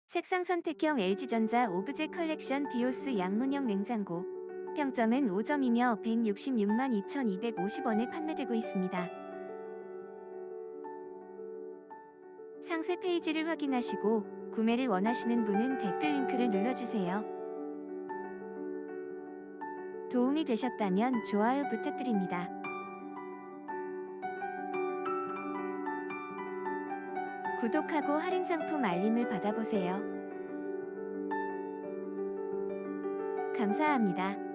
색상 선택형 LG전자 오브제 컬렉션 디오스 양문형 냉장고. 평점은 5점이며 166만 2,250원에 판매되고 있습니다. 상세 페이지를 확인하시고 구매를 원하시는 분은 댓글 링크를 눌러주세요. 도움이 되셨다면 좋아요 부탁드립니다. 구독하고 할인 상품 알림을 받아보세요. 감사합니다.